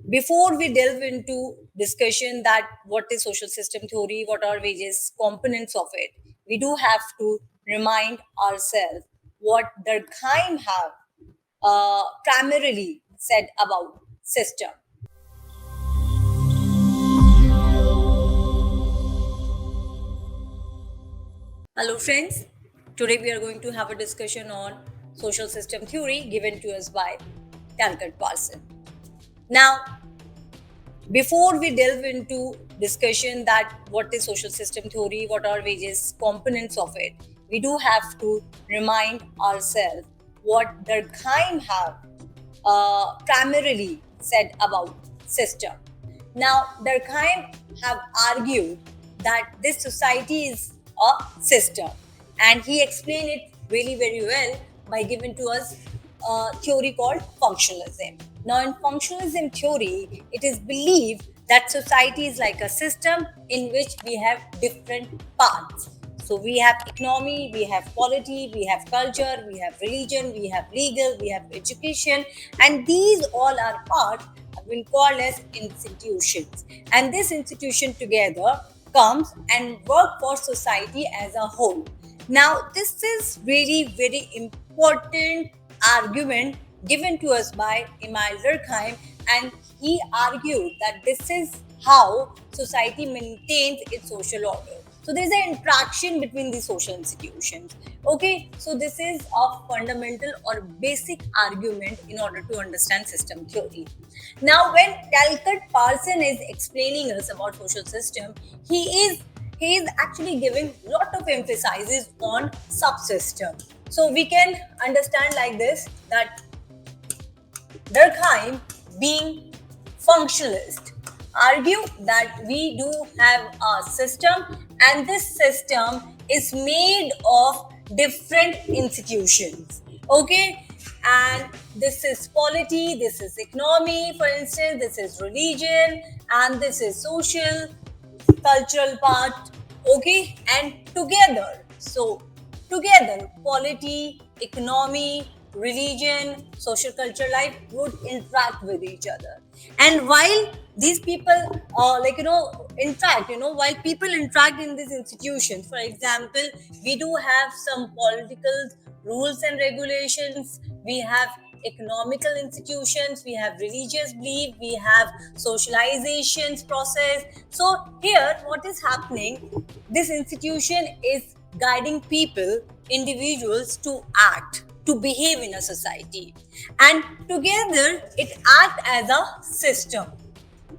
Before we delve into discussion that what is social system theory, what are various components of it, we do have to remind ourselves what Durkheim have primarily said about system. Hello, friends. Today we are going to have a discussion on social system theory given to us by Talcott Parson. Now, before we delve into discussion that what is social system theory, what are various components of it, we do have to remind ourselves what Durkheim have primarily said about system. Now, Durkheim have argued that this society is a system, and he explained it really very well by giving to us a theory called functionalism. Now, in functionalism theory, it is believed that society is like a system in which we have different parts. So we have economy, we have polity, we have culture, we have religion, we have legal, we have education, and these all are parts have been called as institutions. And this institution together comes and work for society as a whole. Now, this is really very important argument given to us by Emile Durkheim, and he argued that this is how society maintains its social order. So there's an interaction between the social institutions. Okay, so this is a fundamental or basic argument in order to understand system theory. Now, when Talcott Parson is explaining us about social system, he is actually giving lot of emphasis on subsystem. So we can understand like this that Durkheim, being functionalist, argue that we do have a system, and this system is made of different institutions. Okay, and this is polity, this is economy, for instance, this is religion, and this is social, cultural part. Okay, and together, so together, polity, economy, religion, social culture life would interact with each other. And while these people, interact, while people interact in these institutions, for example, we do have some political rules and regulations, we have economical institutions, we have religious belief, we have socializations process. So here what is happening, this institution is guiding people, individuals to act, to behave in a society, and together it acts as a system.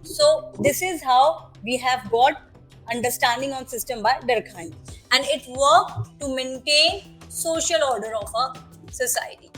So this is how we have got understanding on system by Durkheim, and it works to maintain social order of a society.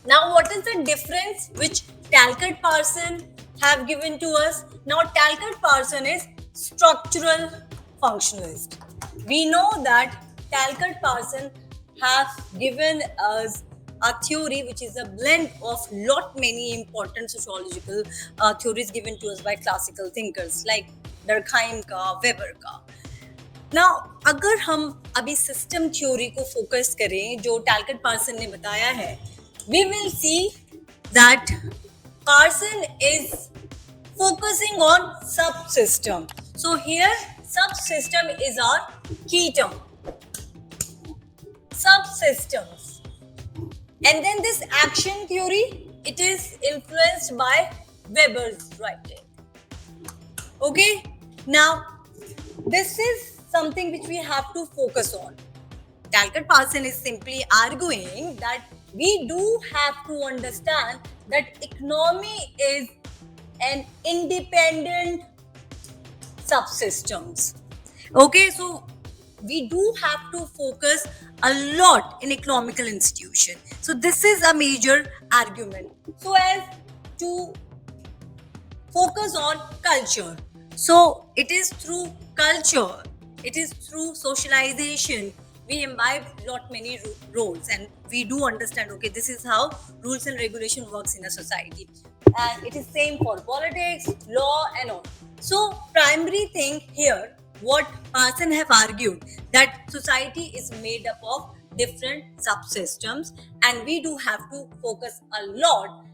Now, what is the difference which Talcott Parson have given to us? Now, Talcott Parson is structural functionalist. We know that Talcott Parson have given us a theory which is a blend of lot many important sociological theories given to us by classical thinkers like Durkheim का, Weber का. Now अगर हम अभी system theory को focus करें जो Talcott person ने बताया है, we will see that Parson is focusing on subsystem. So here subsystem is our key term. Subsystems. And then this action theory, it is influenced by Weber's writing. Okay, now this is something which we have to focus on. Talcott Parson is simply arguing that we do have to understand that economy is an independent subsystems. Okay, so we do have to focus a lot in economical institution. So this is a major argument. So as to focus on culture. So it is through culture, it is through socialization, we imbibe lot many roles, and we do understand, okay, this is how rules and regulation works in a society, and it is same for politics, law and all. So primary thing here, what Parson have argued, that society is made up of different subsystems, and we do have to focus a lot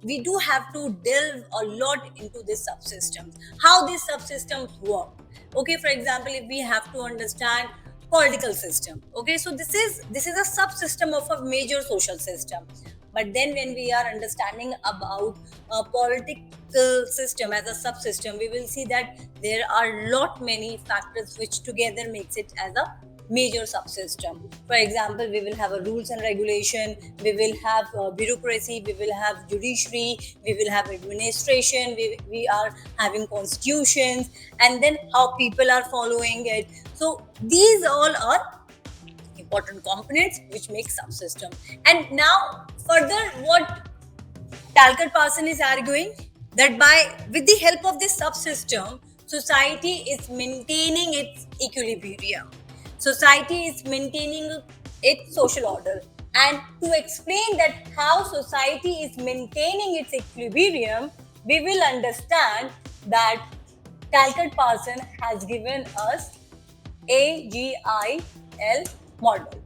we do have to delve a lot into these subsystems, how these subsystems work. Okay, for example, if we have to understand political system, okay, so this is a subsystem of a major social system. But then when we are understanding about a political system as a subsystem, we will see that there are lot many factors which together makes it as a major subsystem. For example, we will have a rules and regulation, we will have bureaucracy, we will have judiciary, we will have administration, we are having constitutions, and then how people are following it. So these all are important components which make subsystem. And now further, what Talcott Parson is arguing, that by with the help of this subsystem, society is maintaining its equilibrium. Society is maintaining its social order. And to explain that how society is maintaining its equilibrium, we will understand that Talcott Parson has given us AGIL model.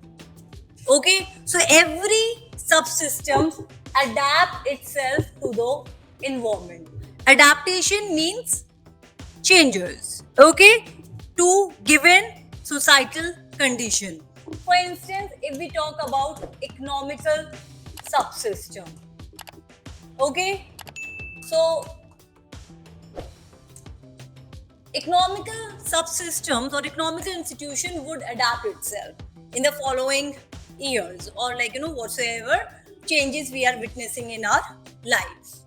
Okay, so every subsystem adapt itself to the environment. Adaptation means changes, okay, to given societal condition. For instance, if we talk about economical subsystem, okay, so economical subsystems or economical institution would adapt itself in the following years, or whatsoever changes we are witnessing in our lives.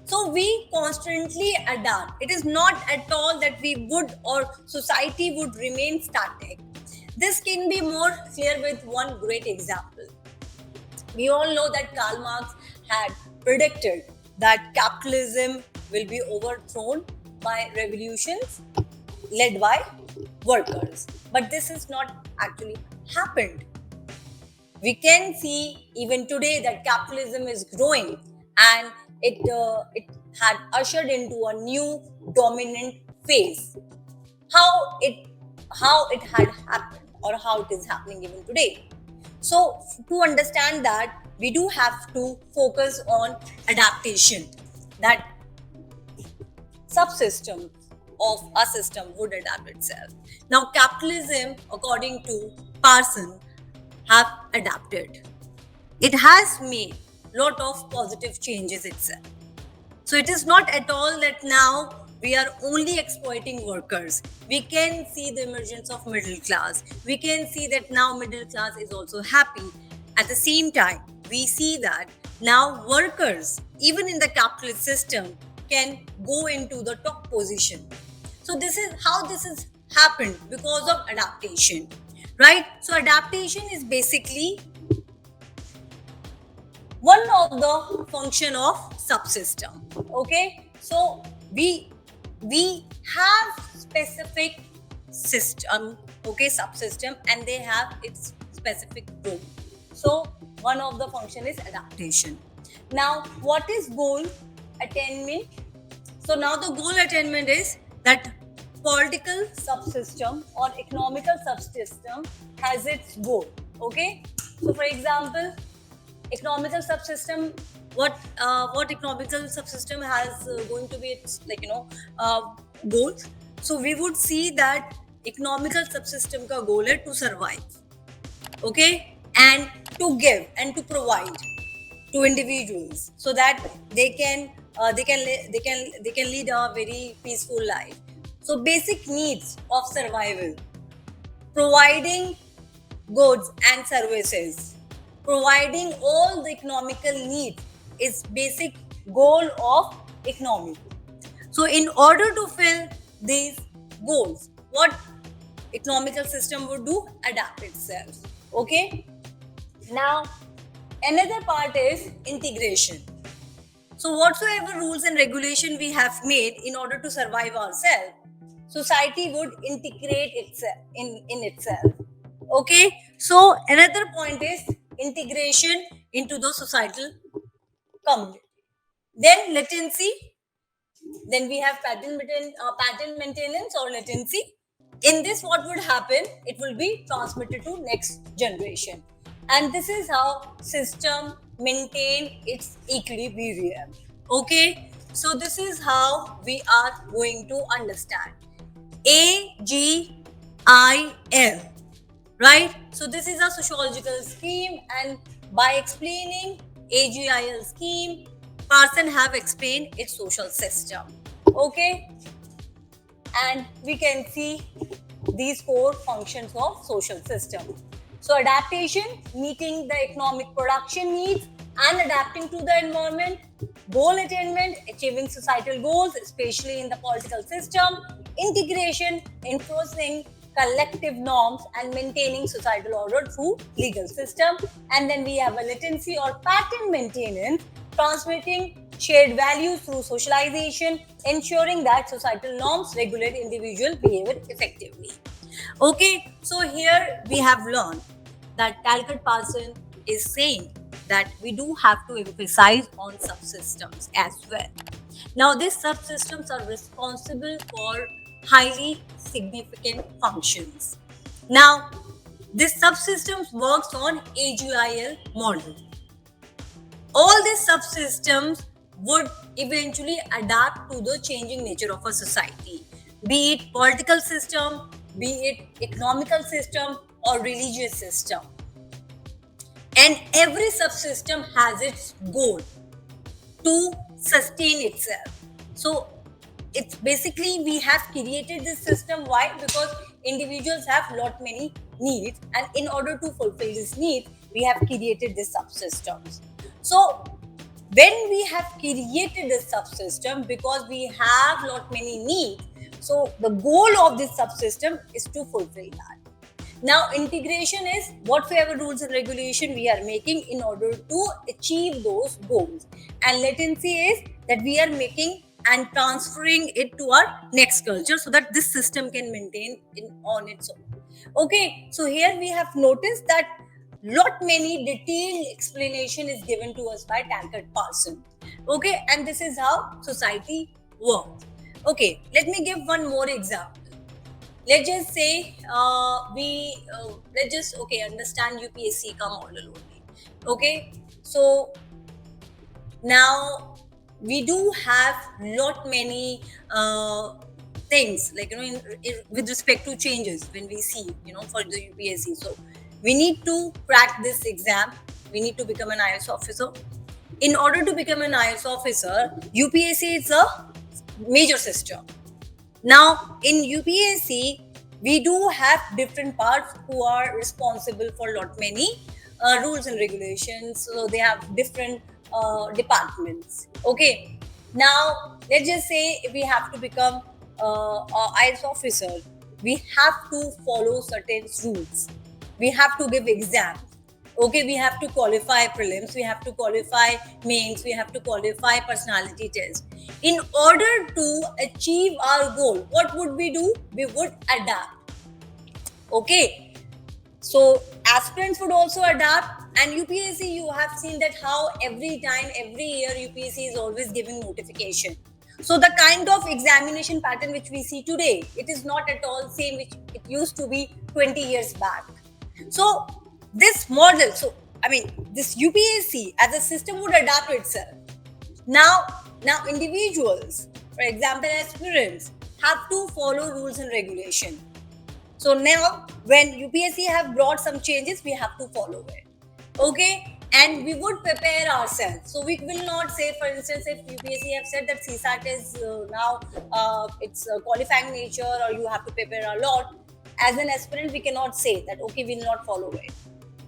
So we constantly adapt. It is not at all that we would or society would remain static. This can be more clear with one great example. We all know that Karl Marx had predicted that capitalism will be overthrown by revolutions led by workers. But this has not actually happened. We can see even today that capitalism is growing, and it had ushered into a new dominant phase. How it had happened, or how it is happening even today. So to understand that, we do have to focus on adaptation, that subsystem of a system would adapt itself. Now capitalism, according to Parson, have adapted. It has made lot of positive changes itself. So it is not at all that now we are only exploiting workers. We can see the emergence of middle class. We can see that now middle class is also happy. At the same time, we see that now workers, even in the capitalist system, can go into the top position. So this is how this has happened, because of adaptation, right? So adaptation is basically one of the function of subsystem. Okay, so we have specific system, okay, subsystem, and they have its specific role. So one of the function is adaptation. Now what is goal attainment? So now the goal attainment is that political subsystem or economical subsystem has its goal. Okay, so for example, economical subsystem, what economical subsystem has going to be its goals. So we would see that economical subsystem ka goal hai to survive, okay, and to give and to provide to individuals so that they can lead a very peaceful life. So basic needs of survival, providing goods and services, providing all the economical needs is basic goal of economy. So in order to fill these goals, what economical system would do? Adapt itself. Okay. Now another part is integration. So whatsoever rules and regulation we have made in order to survive ourselves, society would integrate itself in itself. Okay. So another point is integration into the societal community. Then latency. Then we have pattern maintenance or latency. In this, what would happen? It will be transmitted to next generation, and this is how system maintain its equilibrium. Okay, so this is how we are going to understand AGIL, right? So this is a sociological scheme, and by explaining AGIL scheme, Parson have explained its social system. Okay, and we can see these four functions of social system. So adaptation, meeting the economic production needs and adapting to the environment. Goal attainment, achieving societal goals, especially in the political system. Integration, enforcing collective norms and maintaining societal order through legal system. And then we have a latency or pattern maintenance, transmitting shared values through socialization, ensuring that societal norms regulate individual behavior effectively. Okay, so here we have learned that Talcott Parson is saying that we do have to emphasize on subsystems as well. Now, these subsystems are responsible for highly significant functions. Now, this subsystems works on AGIL model. All these subsystems would eventually adapt to the changing nature of a society, be it political system, be it economical system or religious system. And every subsystem has its goal to sustain itself. So it's basically we have created this system. Why? Because individuals have lot many needs, and in order to fulfill these needs, we have created these subsystems. So when we have created this subsystem, because we have lot many needs, so the goal of this subsystem is to fulfill that. Now, integration is whatever rules and regulation we are making in order to achieve those goals. And latency is that we are making and transferring it to our next culture so that this system can maintain on its own. Okay, so here we have noticed that lot many detailed explanation is given to us by Talcott Parson. Okay, and this is how society works. Okay, let me give one more example. Let's just say let's just understand UPSC ka model only. Okay, so now we do have lot many things like with respect to changes when we see for the UPSC. So we need to crack this exam. We need to become an IS officer. In order to become an IS officer, UPSC is a major system. Now, in UPSC, we do have different parts who are responsible for lot many rules and regulations. So they have different departments. Okay. Now, let's just say if we have to become a IS officer, we have to follow certain rules. We have to give exams. Okay, we have to qualify prelims, we have to qualify mains, we have to qualify personality test. In order to achieve our goal, what would we do? We would adapt. Okay, so aspirants would also adapt, and UPSC, you have seen that how every time, every year, UPSC is always giving notification. So the kind of examination pattern which we see today, it is not at all same which it used to be 20 years back. So this model, this UPSC as a system would adapt itself. Now individuals, for example, aspirants, have to follow rules and regulation. So now when UPSC have brought some changes, we have to follow it. Okay, and we would prepare ourselves. So we will not say, for instance, if UPSC have said that CSAT is now it's qualifying nature or you have to prepare a lot. As an aspirant, we cannot say that okay, we will not follow it.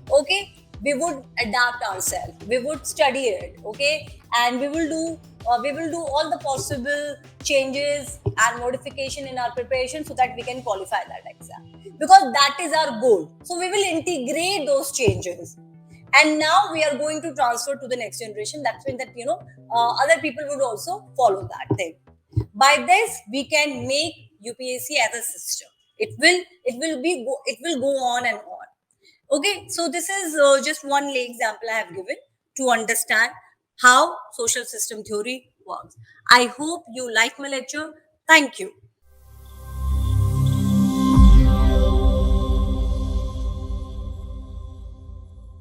Okay, we would adapt ourselves, we would study it. Okay, and we will do all the possible changes and modification in our preparation so that we can qualify that exam, because that is our goal. So we will integrate those changes, and now we are going to transfer to the next generation. That's when that other people would also follow that thing. By this we can make UPSC as a system. It will go on and on. Okay, so this is just one example I have given to understand how social system theory works. I hope you like my lecture. Thank you.